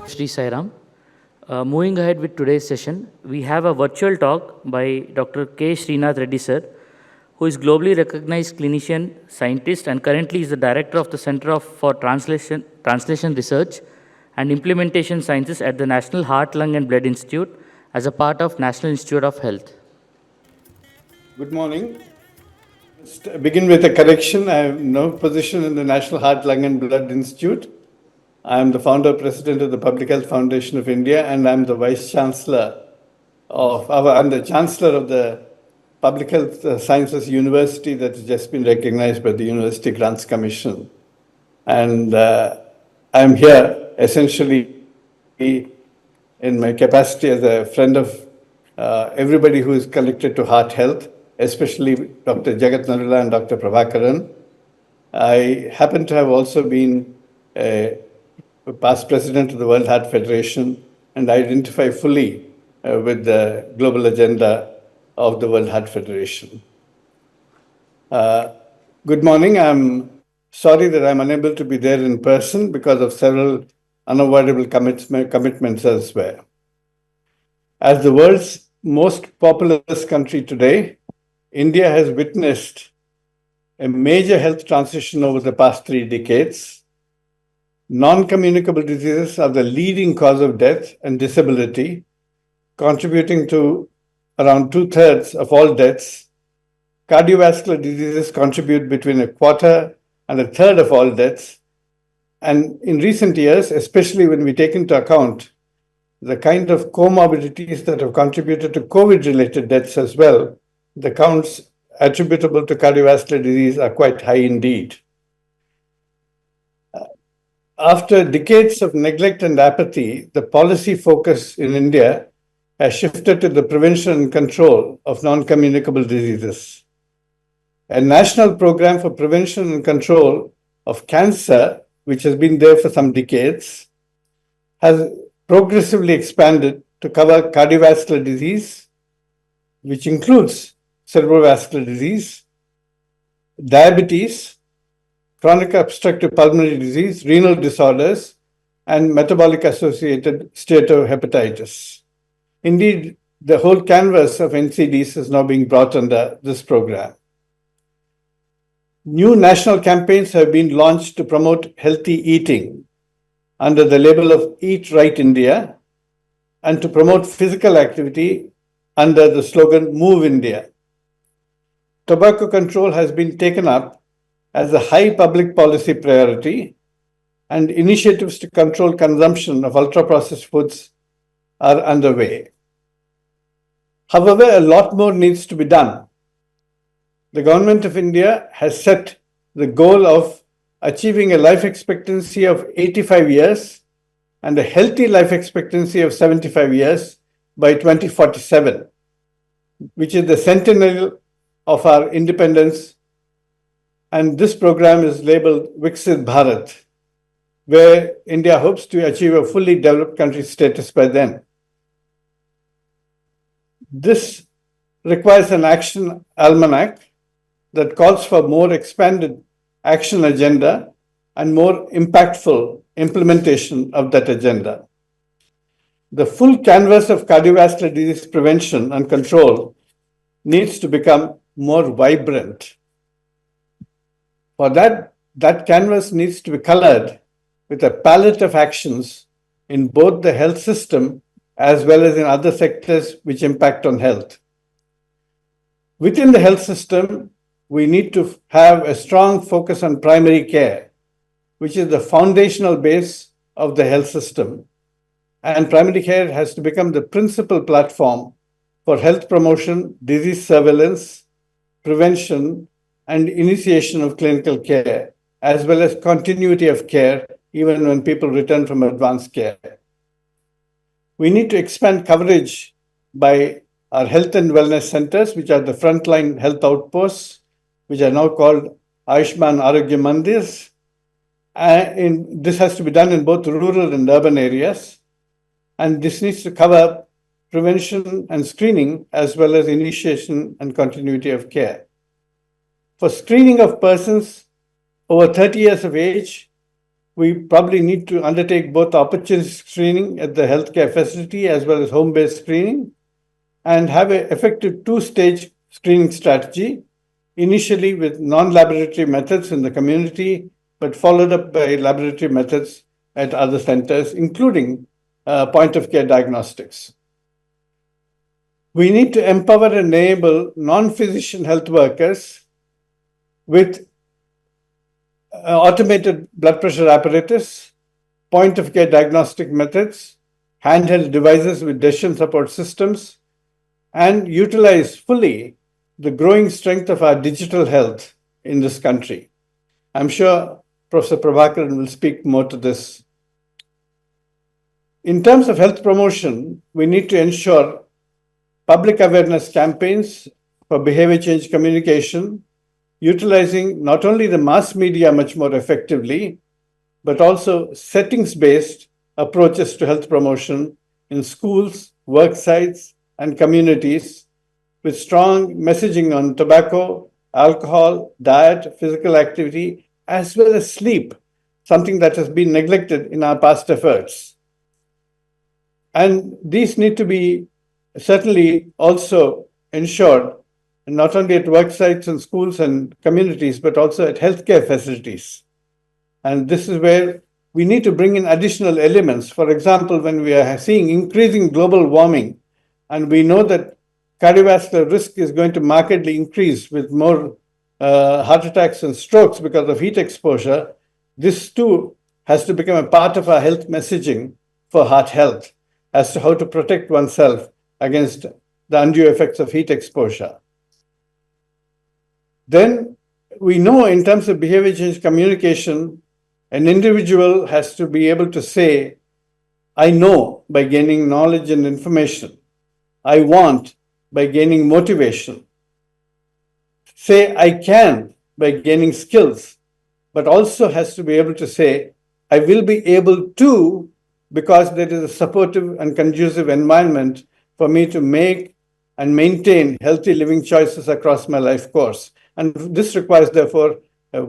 Sri Sairam. Moving ahead with today's session, we have a virtual talk by Dr. K. Srinath Reddy sir, who is globally recognized clinician, scientist, and currently is the director of the for Translation Research and Implementation Sciences at the National Heart, Lung, and Blood Institute as a part of National Institute of Health. Good morning. Let's begin with a correction. I have no position in the National Heart, Lung, and Blood Institute. I am the founder president of the Public Health Foundation of India, and I'm the vice chancellor I'm the chancellor of the Public Health Sciences University that has just been recognized by the University Grants Commission. And I'm here essentially in my capacity as a friend of everybody who is connected to heart health, especially Dr. Jagat Narula and Dr. Prabhakaran. I happen to have also been a past president of the World Heart Federation and identify fully with the global agenda of the World Heart Federation. Good morning. I'm sorry that I'm unable to be there in person because of several unavoidable commitments elsewhere. As the world's most populous country today, India has witnessed a major health transition over the past 3 decades. Non-communicable diseases are the leading cause of death and disability, contributing to around 2/3 of all deaths. Cardiovascular diseases contribute between 1/4 and 1/3 of all deaths. And in recent years, especially when we take into account the kind of comorbidities that have contributed to COVID-related deaths as well, the counts attributable to cardiovascular disease are quite high indeed. After decades of neglect and apathy, the policy focus in India has shifted to the prevention and control of non-communicable diseases. A national program for prevention and control of cancer, which has been there for some decades, has progressively expanded to cover cardiovascular disease, which includes cerebrovascular disease, diabetes, chronic obstructive pulmonary disease, renal disorders, and metabolic-associated steatohepatitis. Indeed, the whole canvas of NCDs is now being brought under this program. New national campaigns have been launched to promote healthy eating under the label of Eat Right India and to promote physical activity under the slogan Move India. Tobacco control has been taken up as a high public policy priority, and initiatives to control consumption of ultra-processed foods are underway. However, a lot more needs to be done. The government of India has set the goal of achieving a life expectancy of 85 years and a healthy life expectancy of 75 years by 2047, which is the centennial of our independence. And this program is labeled Viksit Bharat, where India hopes to achieve a fully developed country status by then. This requires an action almanac that calls for more expanded action agenda and more impactful implementation of that agenda. The full canvas of cardiovascular disease prevention and control needs to become more vibrant. For that canvas needs to be colored with a palette of actions in both the health system as well as in other sectors which impact on health. Within the health system, we need to have a strong focus on primary care, which is the foundational base of the health system. And primary care has to become the principal platform for health promotion, disease surveillance, prevention, and initiation of clinical care, as well as continuity of care, even when people return from advanced care. We need to expand coverage by our health and wellness centers, which are the frontline health outposts, which are now called Ayushman Arogya Mandirs. This has to be done in both rural and urban areas. And this needs to cover prevention and screening, as well as initiation and continuity of care. For screening of persons over 30 years of age, we probably need to undertake both opportunity screening at the healthcare facility as well as home-based screening, and have an effective two-stage screening strategy, initially with non-laboratory methods in the community, but followed up by laboratory methods at other centers, including point-of-care diagnostics. We need to empower and enable non-physician health workers with automated blood pressure apparatus, point-of-care diagnostic methods, handheld devices with decision support systems, and utilize fully the growing strength of our digital health in this country. I'm sure Professor Prabhakaran will speak more to this. In terms of health promotion, we need to ensure public awareness campaigns for behavior change communication, utilizing not only the mass media much more effectively, but also settings-based approaches to health promotion in schools, work sites, and communities, with strong messaging on tobacco, alcohol, diet, physical activity, as well as sleep, something that has been neglected in our past efforts. And these need to be certainly also ensured not only at work sites and schools and communities, but also at healthcare facilities. And this is where we need to bring in additional elements. For example, when we are seeing increasing global warming, and we know that cardiovascular risk is going to markedly increase with more heart attacks and strokes because of heat exposure, this too has to become a part of our health messaging for heart health as to how to protect oneself against the undue effects of heat exposure. Then we know in terms of behavior change communication, an individual has to be able to say, I know by gaining knowledge and information. I want by gaining motivation. Say, I can by gaining skills, but also has to be able to say, I will be able to, because there is a supportive and conducive environment for me to make and maintain healthy living choices across my life course. And this requires, therefore, a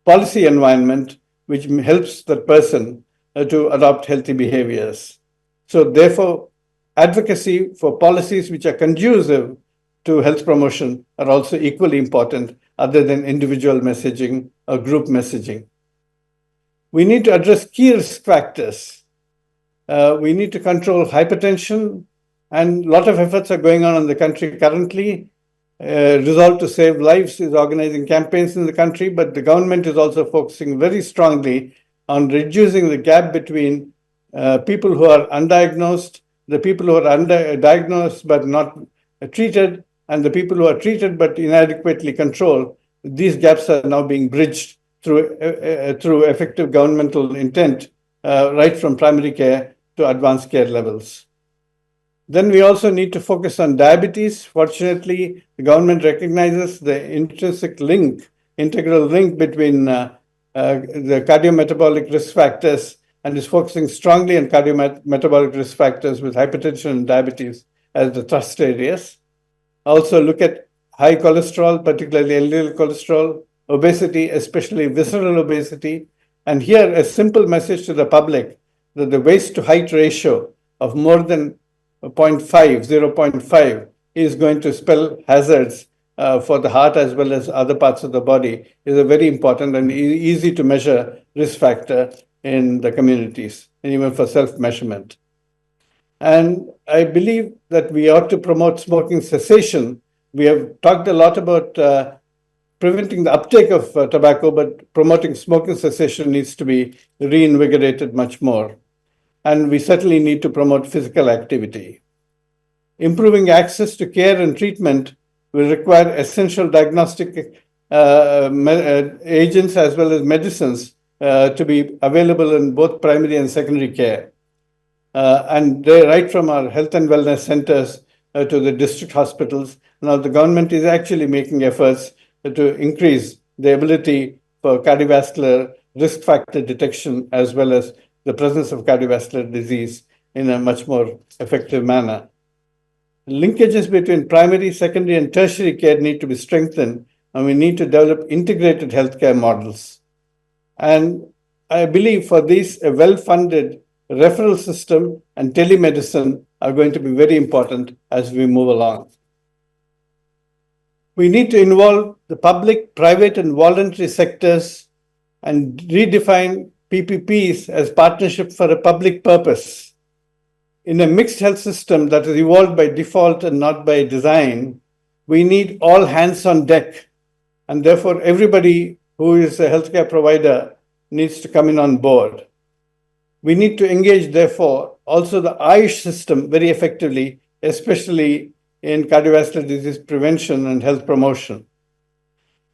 policy environment which helps the person to adopt healthy behaviors. So therefore, advocacy for policies which are conducive to health promotion are also equally important, other than individual messaging or group messaging. We need to address key risk factors. We need to control hypertension, and a lot of efforts are going on in the country currently. Resolve to Save Lives is organizing campaigns in the country, but the government is also focusing very strongly on reducing the gap between people who are undiagnosed, the people who are diagnosed but not treated, and the people who are treated but inadequately controlled. These gaps are now being bridged through effective governmental intent, right from primary care to advanced care levels. Then we also need to focus on diabetes. Fortunately, the government recognizes the integral link between the cardiometabolic risk factors, and is focusing strongly on cardiometabolic risk factors with hypertension and diabetes as the thrust areas. Also look at high cholesterol, particularly LDL cholesterol, obesity, especially visceral obesity. And here a simple message to the public that the waist to height ratio of more than 0.5 is going to spell hazards for the heart as well as other parts of the body, is a very important and easy to measure risk factor in the communities, and even for self-measurement. And I believe that we ought to promote smoking cessation. We have talked a lot about preventing the uptake of tobacco, but promoting smoking cessation needs to be reinvigorated much more. And we certainly need to promote physical activity. Improving access to care and treatment will require essential diagnostic agents as well as medicines to be available in both primary and secondary care. And they, right from our health and wellness centers to the district hospitals, now the government is actually making efforts to increase the ability for cardiovascular risk factor detection as well as the presence of cardiovascular disease in a much more effective manner. Linkages between primary, secondary, and tertiary care need to be strengthened, and we need to develop integrated healthcare models. And I believe for these, a well-funded referral system and telemedicine are going to be very important as we move along. We need to involve the public, private, and voluntary sectors and redefine PPPs as partnership for a public purpose. In a mixed health system that is evolved by default and not by design, we need all hands on deck. And therefore, everybody who is a healthcare provider needs to come in on board. We need to engage, therefore, also the Ayush system very effectively, especially in cardiovascular disease prevention and health promotion.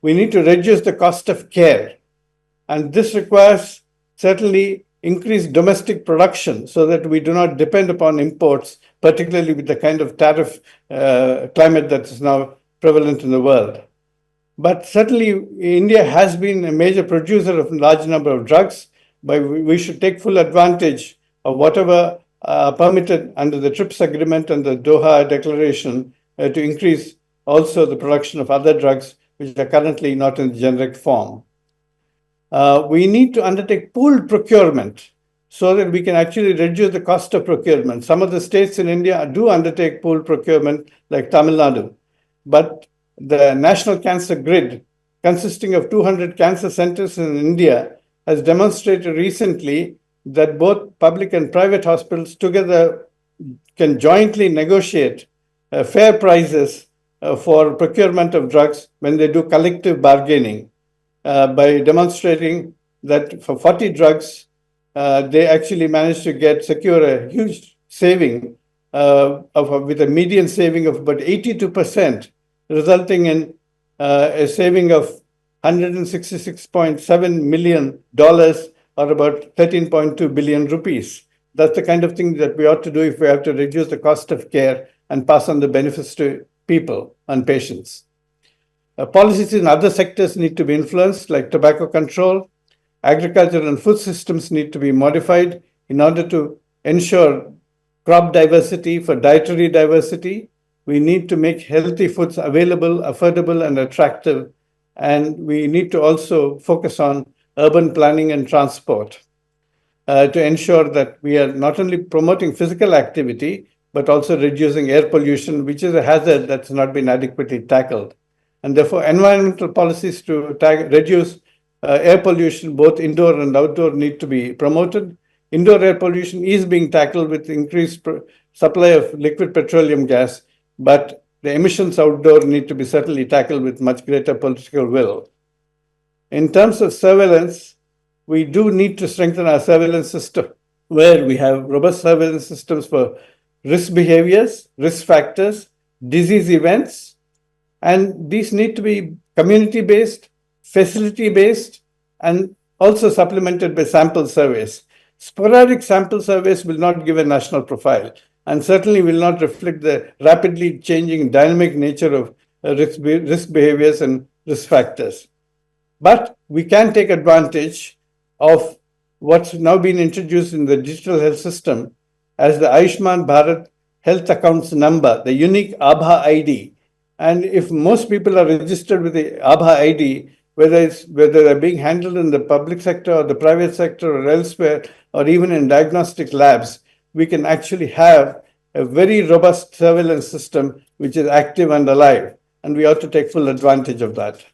We need to reduce the cost of care, and this requires certainly increased domestic production so that we do not depend upon imports, particularly with the kind of tariff climate that is now prevalent in the world. But certainly, India has been a major producer of a large number of drugs, but we should take full advantage of whatever permitted under the TRIPS agreement and the Doha Declaration to increase also the production of other drugs which are currently not in generic form. We need to undertake pooled procurement so that we can actually reduce the cost of procurement. Some of the states in India do undertake pooled procurement, like Tamil Nadu, but the National Cancer Grid, consisting of 200 cancer centers in India, has demonstrated recently that both public and private hospitals together can jointly negotiate fair prices for procurement of drugs when they do collective bargaining by demonstrating that for 40 drugs, they actually managed to secure a huge saving with a median saving of about 82%, resulting in a saving of $166.7 million or about 13.2 billion rupees. That's the kind of thing that we ought to do if we have to reduce the cost of care and pass on the benefits to people and patients. Policies in other sectors need to be influenced, like tobacco control. Agriculture and food systems need to be modified in order to ensure crop diversity for dietary diversity. We need to make healthy foods available, affordable, and attractive. And we need to also focus on urban planning and transport to ensure that we are not only promoting physical activity, but also reducing air pollution, which is a hazard that's not been adequately tackled. And therefore, environmental policies to reduce air pollution, both indoor and outdoor, need to be promoted. Indoor air pollution is being tackled with increased supply of liquid petroleum gas, but the emissions outdoor need to be certainly tackled with much greater political will. In terms of surveillance, we do need to strengthen our surveillance system, where we have robust surveillance systems for risk behaviors, risk factors, disease events, and these need to be community-based, facility-based, and also supplemented by sample surveys. Sporadic sample surveys will not give a national profile and certainly will not reflect the rapidly changing dynamic nature of risk behaviors and risk factors. But we can take advantage of what's now been introduced in the digital health system as the Ayushman Bharat Health Accounts Number, the unique Aadhaar ID. And if most people are registered with the Aadhaar ID, whether they're being handled in the public sector or the private sector or elsewhere, or even in diagnostic labs, we can actually have a very robust surveillance system which is active and alive. And we ought to take full advantage of that.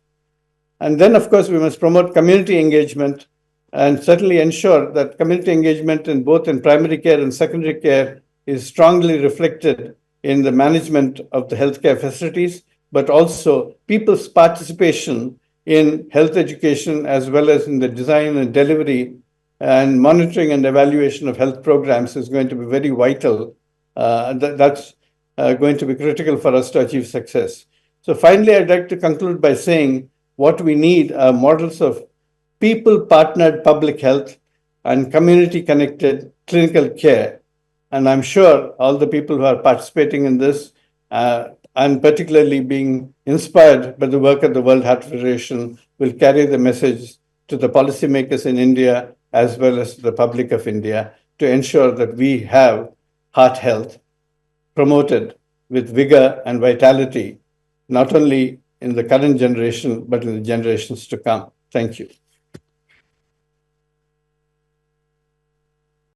And then, of course, we must promote community engagement and certainly ensure that community engagement in both in primary care and secondary care is strongly reflected in the management of the healthcare facilities, but also people's participation in health education as well as in the design and delivery and monitoring and evaluation of health programs is going to be very vital. That's going to be critical for us to achieve success. So finally, I'd like to conclude by saying what we need are models of people-partnered public health and community-connected clinical care. And I'm sure all the people who are participating in this and particularly being inspired by the work of the World Heart Federation will carry the message to the policymakers in India as well as to the public of India to ensure that we have heart health promoted with vigor and vitality, not only in the current generation, but in the generations to come. Thank you.